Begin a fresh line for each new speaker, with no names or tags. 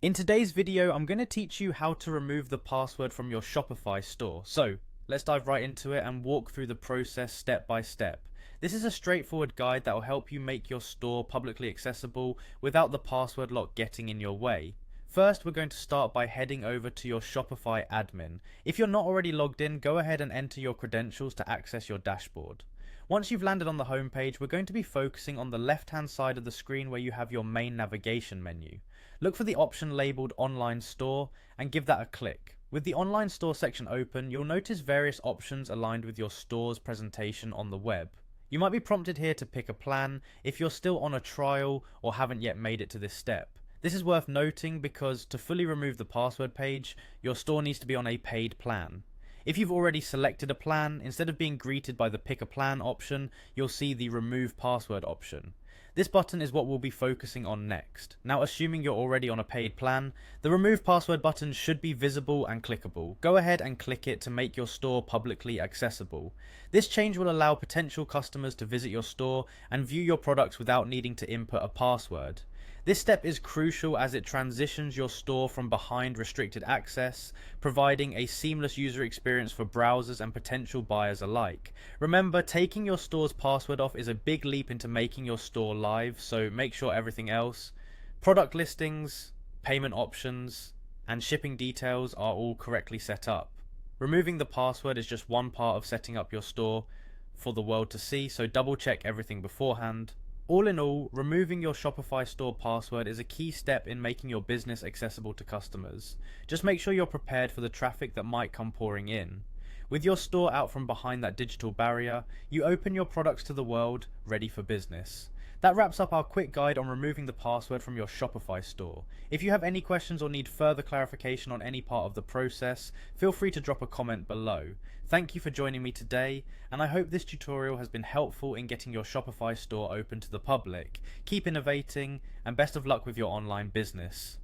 In today's video, I'm going to teach you how to remove the password from your Shopify store. So let's dive right into it and walk through the process step by step. This is a straightforward guide that will help you make your store publicly accessible without the password lock getting in your way. First, we're going to start by heading over to your Shopify admin. If you're not already logged in, go ahead and enter your credentials to access your dashboard. Once you've landed on the home page, we're going to be focusing on the left-hand side of the screen where you have your main navigation menu. Look for the option labeled Online Store and give that a click. With the Online Store section open, you'll notice various options aligned with your store's presentation on the web. You might be prompted here to pick a plan if you're still on a trial or haven't yet made it to this step. This is worth noting because to fully remove the password page, your store needs to be on a paid plan. If you've already selected a plan, instead of being greeted by the pick a plan option, you'll see the remove password option. This button is what we'll be focusing on next. Now, assuming you're already on a paid plan, the remove password button should be visible and clickable. Go ahead and click it to make your store publicly accessible. This change will allow potential customers to visit your store and view your products without needing to input a password. This step is crucial as it transitions your store from behind restricted access, providing a seamless user experience for browsers and potential buyers alike. Remember, taking your store's password off is a big leap into making your store live, so make sure everything else, product listings, payment options, and shipping details are all correctly set up. Removing the password is just one part of setting up your store for the world to see, so double check everything beforehand. All in all, removing your Shopify store password is a key step in making your business accessible to customers. Just make sure you're prepared for the traffic that might come pouring in. With your store out from behind that digital barrier, you open your products to the world, ready for business. That wraps up our quick guide on removing the password from your Shopify store. If you have any questions or need further clarification on any part of the process, feel free to drop a comment below. Thank you for joining me today, and I hope this tutorial has been helpful in getting your Shopify store open to the public. Keep innovating, and best of luck with your online business.